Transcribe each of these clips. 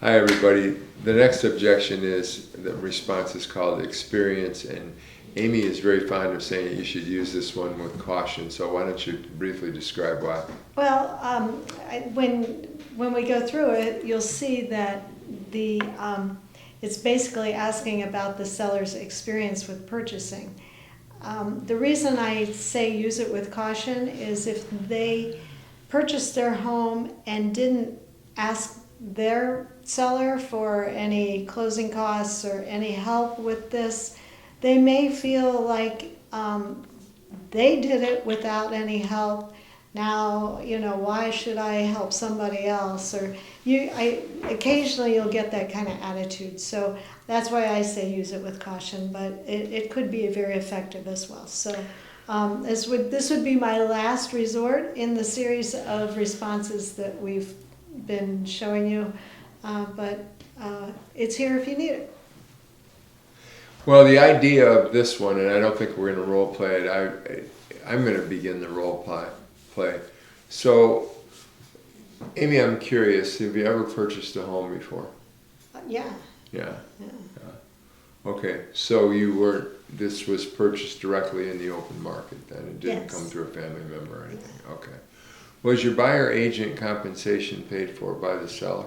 Hi everybody. The next objection is, the response is called experience, and Amy is very fond of saying you should use this one with caution, so why don't you briefly describe why? Well, when we go through it, you'll see that it's basically asking about the seller's experience with purchasing. The reason I say use it with caution is if they purchased their home and didn't ask their seller for any closing costs or any help with this, they may feel like they did it without any help. Now, why should I help somebody else? Or occasionally you'll get that kind of attitude. So that's why I say use it with caution, but it could be very effective as well. So this would be my last resort in the series of responses that we've been showing you, but it's here if you need it. Well, the idea of this one, and I don't think we're going to role play it, I'm going to begin the role play. So, Amy, I'm curious, have you ever purchased a home before? Yeah. Yeah. Okay, so this was purchased directly in the open market then? It didn't Yes. come through a family member or anything? Okay. Was your buyer agent compensation paid for by the seller?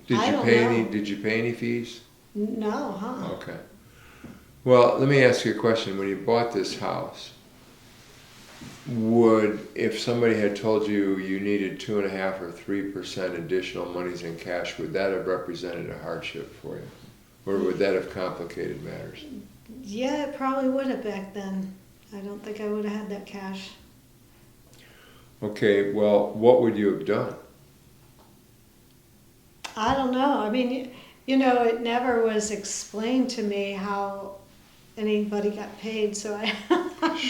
Did you pay any fees? No, huh? Okay. Well, let me ask you a question. When you bought this house, if somebody had told you you needed 2.5% or 3% additional monies in cash, would that have represented a hardship for you? Or would that have complicated matters? Yeah, it probably would have back then. I don't think I would have had that cash. Okay, well, what would you have done? I don't know. I mean, it never was explained to me how anybody got paid, so I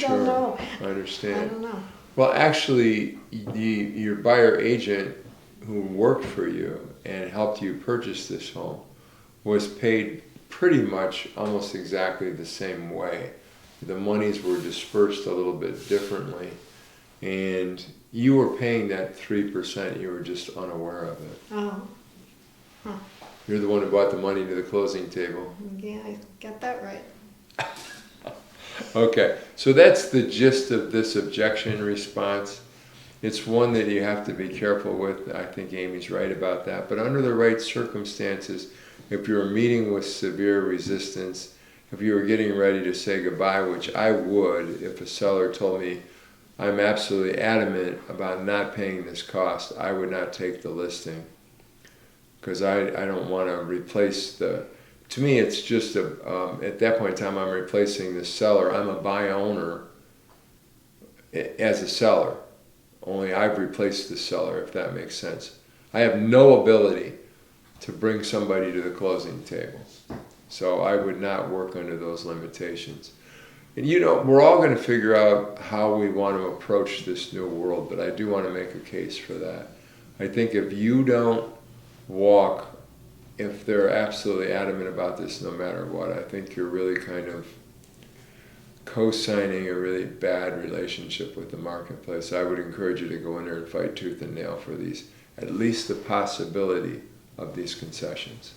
don't know. I understand. I don't know. Well, actually, your buyer agent who worked for you and helped you purchase this home was paid pretty much almost exactly the same way. The monies were dispersed a little bit differently, and you were paying that 3%, you were just unaware of it. Oh. Huh. You're the one who brought the money to the closing table. Yeah, I got that right. Okay, so that's the gist of this objection response. It's one that you have to be careful with. I think Amy's right about that. But under the right circumstances, if you're meeting with severe resistance, if you were getting ready to say goodbye, which I would if a seller told me, I'm absolutely adamant about not paying this cost, I would not take the listing. Because I don't want to replace to me it's just at that point in time I'm replacing the seller. I'm a buy owner as a seller, only I've replaced the seller, if that makes sense. I have no ability to bring somebody to the closing table, so I would not work under those limitations. And we're all going to figure out how we want to approach this new world, but I do want to make a case for that. I think if you don't walk, if they're absolutely adamant about this no matter what, I think you're really kind of co-signing a really bad relationship with the marketplace. I would encourage you to go in there and fight tooth and nail for at least the possibility of these concessions.